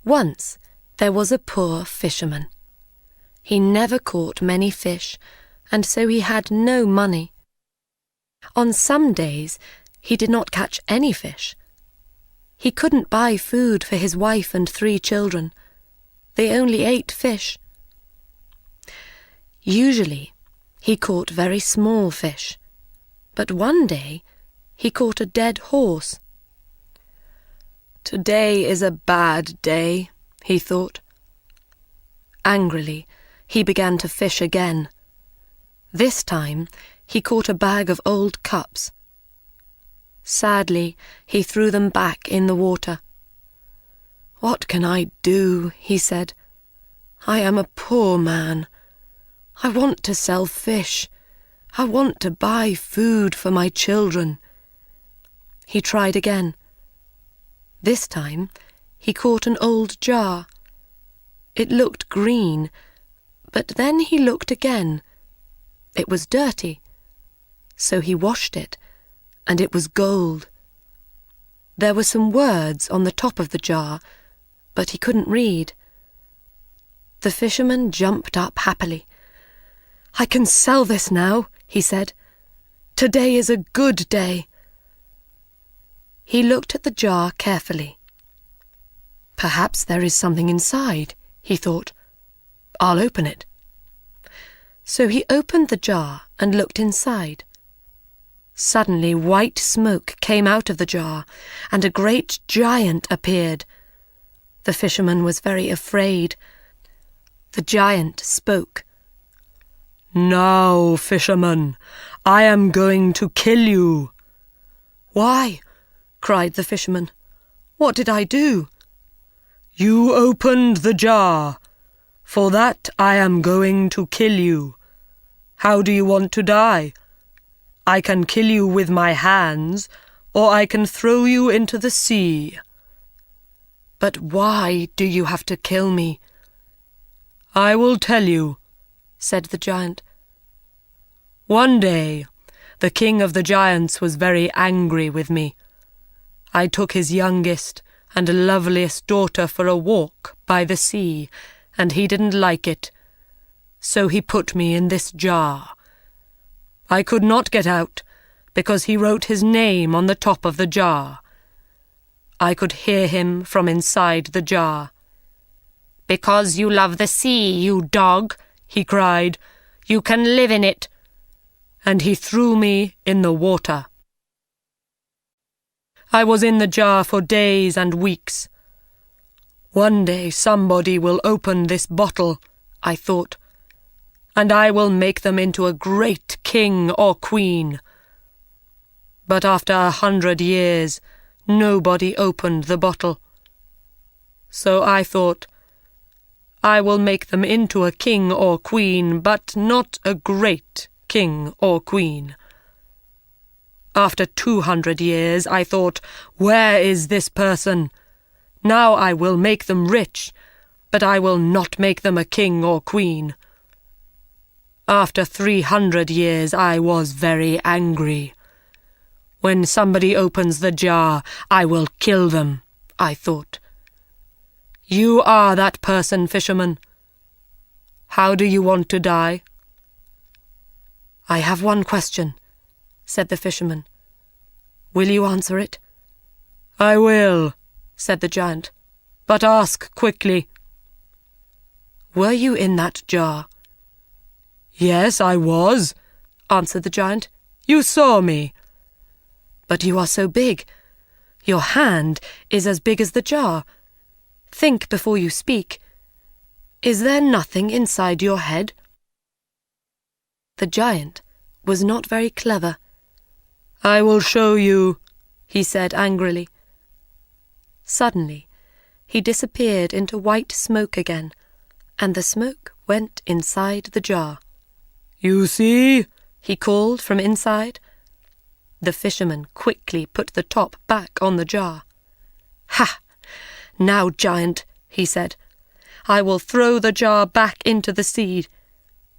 Once there was a poor fisherman. He never caught many fish, and so he had no money. On some days he did not catch any fish. He couldn't buy food for his wife and 3 children. They only ate fish. Usually he caught very small fish, but one day he caught a dead horse. "Today is a bad day," he thought. Angrily, he began to fish again. This time he caught a bag of old cups. Sadly, he threw them back in the water. "What can I do?" he said. "I am a poor man. I want to sell fish. I want to buy food for my children." He tried again. This time he caught an old jar. It looked green, but then he looked again. It was dirty, so he washed it, and it was gold. There were some words on the top of the jar, but he couldn't read. The fisherman jumped up happily. "I can sell this now," he said. "Today is a good day." He looked at the jar carefully. "Perhaps there is something inside," he thought. "I'll open it." So he opened the jar and looked inside. Suddenly white smoke came out of the jar, and a great giant appeared. The fisherman was very afraid. The giant spoke. "Now, fisherman, I am going to kill you." "Why?" cried the fisherman. "What did I do?" "You opened the jar. For that I am going to kill you. How do you want to die? I can kill you with my hands, or I can throw you into the sea." "But why do you have to kill me?" "I will tell you," said the giant. "One day, the king of the giants was very angry with me. I took his youngest and loveliest daughter for a walk by the sea, and he didn't like it. So he put me in this jar. I could not get out, because he wrote his name on the top of the jar. I could hear him from inside the jar. "Because you love the sea, you dog," he cried, "you can live in it." And he threw me in the water. I was in the jar for days and weeks. One day somebody will open this bottle, I thought, and I will make them into a great king or queen. But after 100 years, nobody opened the bottle. So I thought, I will make them into a king or queen, but not a great king or queen. After 200 years, I thought, where is this person? Now I will make them rich, but I will not make them a king or queen. After 300 years, I was very angry. When somebody opens the jar, I will kill them, I thought. You are that person, fisherman. How do you want to die? I have one question, said the fisherman. Will you answer it? I will, said the giant, but ask quickly. Were you in that jar? Yes, I was, answered the giant. You saw me. But you are so big. Your hand is as big as the jar. Think before you speak. Is there nothing inside your head? The giant was not very clever. I will show you, he said angrily. Suddenly, he disappeared into white smoke again, and the smoke went inside the jar. You see, he called from inside. The fisherman quickly put the top back on the jar. Ha! Now, giant, he said, I will throw the jar back into the sea.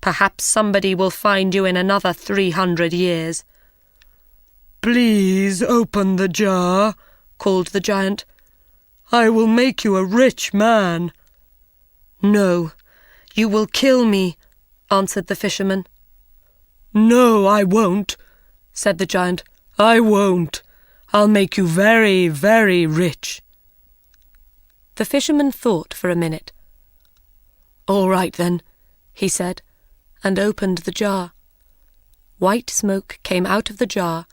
Perhaps somebody will find you in another 300 years. Please open the jar, called the giant. I will make you a rich man." "No, you will kill me," answered the fisherman. "No, I won't," said the giant. "I won't. I'll make you very, very rich." The fisherman thought for a minute. "All right then," he said, and opened the jar. White smoke came out of the jar,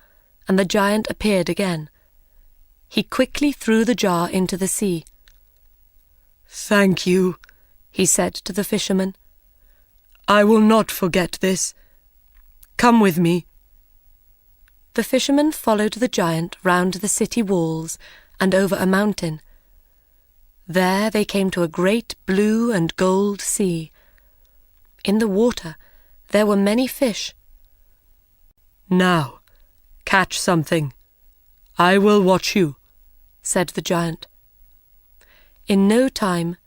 and the giant appeared again. He quickly threw the jar into the sea. "Thank you," he said to the fisherman. "I will not forget this. Come with me." The fisherman followed the giant round the city walls and over a mountain. There they came to a great blue and gold sea. In the water there were many fish. "Now, catch something. I will watch you," said the giant. In no time,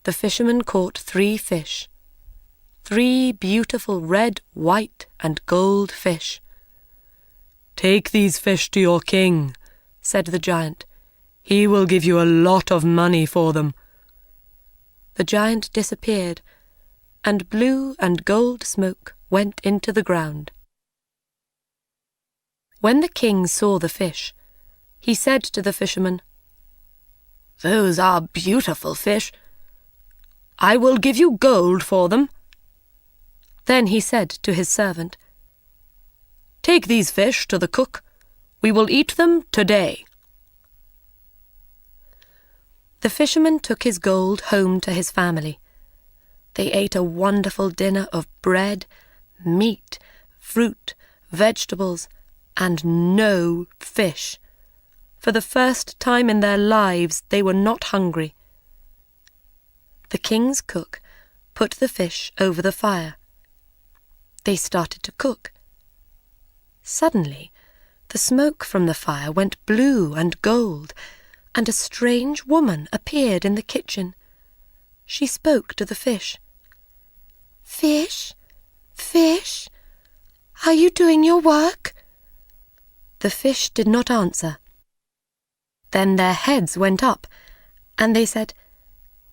the fisherman caught 3 fish. 3 beautiful red, white, and gold fish. "Take these fish to your king," said the giant. "He will give you a lot of money for them." The giant disappeared, and blue and gold smoke went into the ground. When the king saw the fish, he said to the fisherman, "Those are beautiful fish. I will give you gold for them." Then he said to his servant, "Take these fish to the cook. We will eat them today." The fisherman took his gold home to his family. They ate a wonderful dinner of bread, meat, fruit, vegetables, and no fish. For the first time in their lives they were not hungry. The king's cook put the fish over the fire. They started to cook. Suddenly, the smoke from the fire went blue and gold, and a strange woman appeared in the kitchen. She spoke to the fish. "Fish, fish, are you doing your work?" The fish did not answer. Then their heads went up, and they said,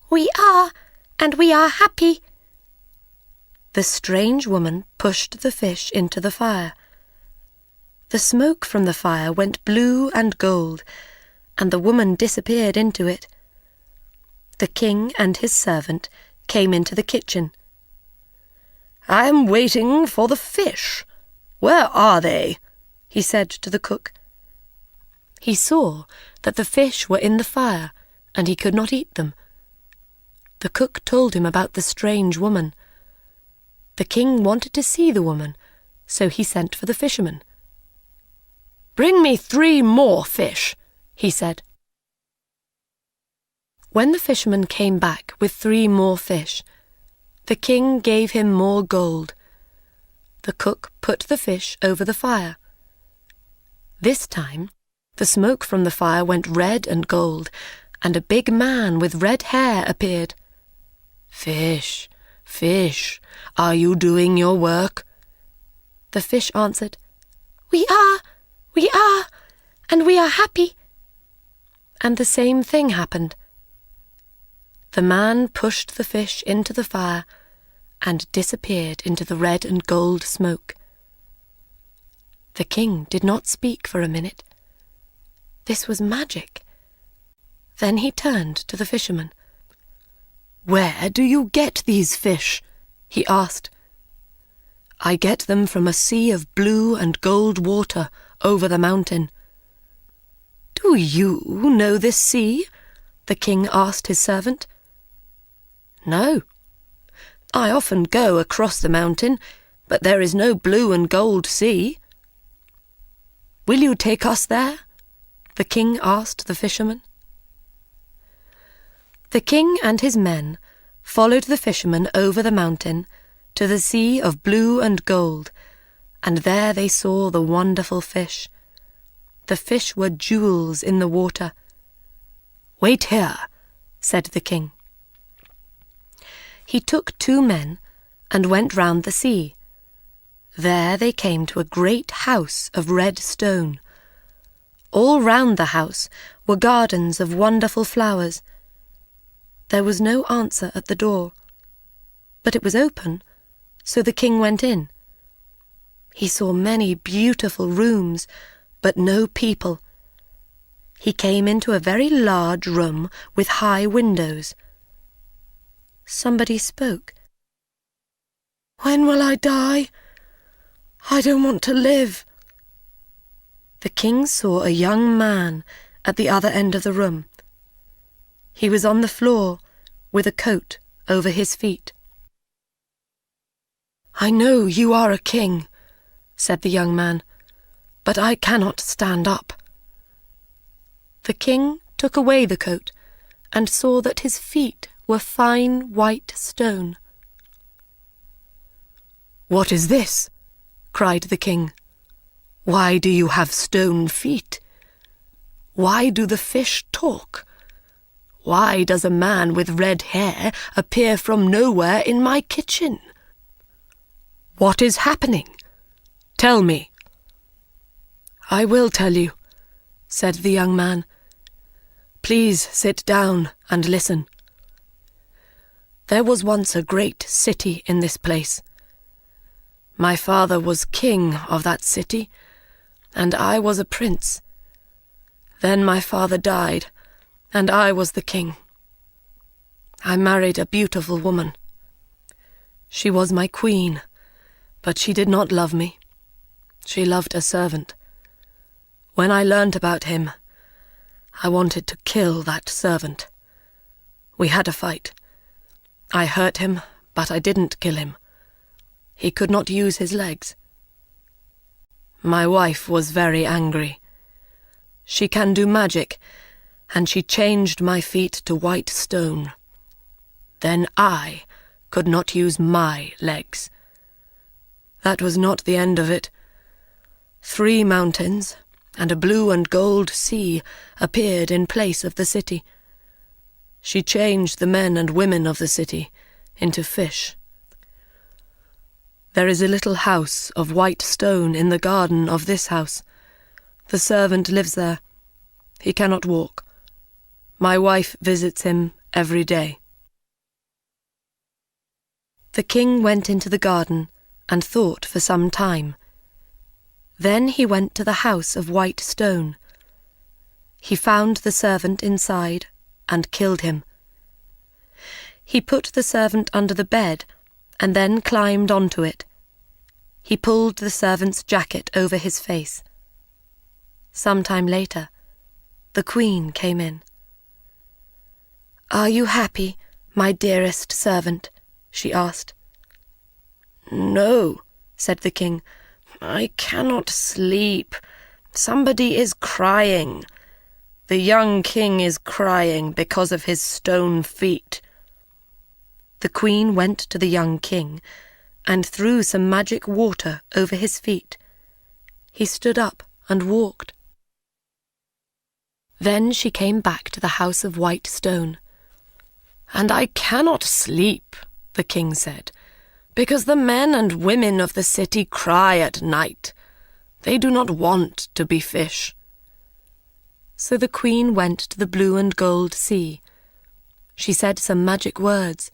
"We are, and we are happy." The strange woman pushed the fish into the fire. The smoke from the fire went blue and gold, and the woman disappeared into it. The king and his servant came into the kitchen. "I am waiting for the fish. Where are they?" he said to the cook. He saw that the fish were in the fire, and he could not eat them. The cook told him about the strange woman. The king wanted to see the woman, so he sent for the fisherman. "Bring me 3 more fish," he said. When the fisherman came back with 3 more fish, the king gave him more gold. The cook put the fish over the fire. This time, the smoke from the fire went red and gold, and a big man with red hair appeared. "Fish, fish, are you doing your work?" The fish answered, we are, and we are happy." And the same thing happened. The man pushed the fish into the fire and disappeared into the red and gold smoke. The king did not speak for a minute. This was magic. Then he turned to the fisherman. "Where do you get these fish?" he asked. "I get them from a sea of blue and gold water over the mountain." "Do you know this sea?" the king asked his servant. "No. I often go across the mountain, but there is no blue and gold sea." "Will you take us there?" the king asked the fisherman. The king and his men followed the fisherman over the mountain to the sea of blue and gold, and there they saw the wonderful fish. The fish were jewels in the water. "Wait here," said the king. He took 2 men and went round the sea. There they came to a great house of red stone. All round the house were gardens of wonderful flowers. There was no answer at the door, but it was open, so the king went in. He saw many beautiful rooms, but no people. He came into a very large room with high windows. Somebody spoke. "When will I die? I don't want to live." The king saw a young man at the other end of the room. He was on the floor with a coat over his feet. "I know you are a king," said the young man, "but I cannot stand up." The king took away the coat and saw that his feet were fine white stone. "What is this?" cried the king. "Why do you have stone feet? Why do the fish talk? Why does a man with red hair appear from nowhere in my kitchen? What is happening? Tell me." "I will tell you," said the young man. "Please sit down and listen. There was once a great city in this place. My father was king of that city, and I was a prince. Then my father died, and I was the king. I married a beautiful woman. She was my queen, but she did not love me. She loved a servant. When I learned about him, I wanted to kill that servant. We had a fight. I hurt him, but I didn't kill him. He could not use his legs. My wife was very angry. She can do magic, and she changed my feet to white stone. Then I could not use my legs. That was not the end of it. 3 mountains and a blue and gold sea appeared in place of the city. She changed the men and women of the city into fish. There is a little house of white stone in the garden of this house. The servant lives there. He cannot walk. My wife visits him every day." The king went into the garden and thought for some time. Then he went to the house of white stone. He found the servant inside and killed him. He put the servant under the bed and then climbed onto it. He pulled the servant's jacket over his face. Some time later, the queen came in. "Are you happy, my dearest servant?" she asked. "No," said the king. "I cannot sleep. Somebody is crying. The young king is crying because of his stone feet." The queen went to the young king and threw some magic water over his feet. He stood up and walked. Then she came back to the house of white stone. "And I cannot sleep," the king said, "because the men and women of the city cry at night. They do not want to be fish." So the queen went to the blue and gold sea. She said some magic words.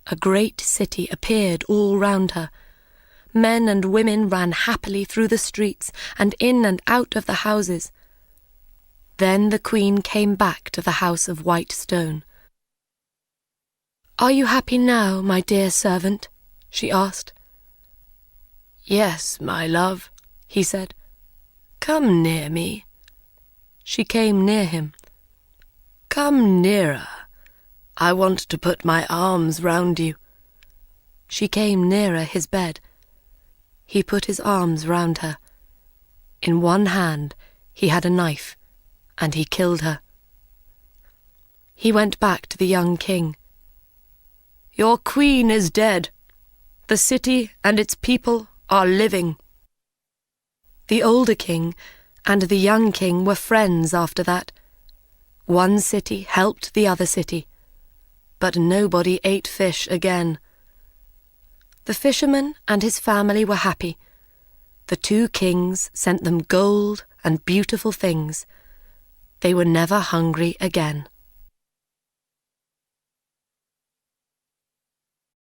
A great city appeared all round her. Men and women ran happily through the streets and in and out of the houses. Then the queen came back to the house of white stone. "Are you happy now, my dear servant?" she asked. "Yes, my love," he said. "Come near me." She came near him. "Come nearer. I want to put my arms round you." She came nearer his bed. He put his arms round her. In one hand he had a knife, and he killed her. He went back to the young king. "Your queen is dead. The city and its people are living." The older king and the young king were friends after that. One city helped the other city, but nobody ate fish again. The fisherman and his family were happy. The 2 kings sent them gold and beautiful things. They were never hungry again.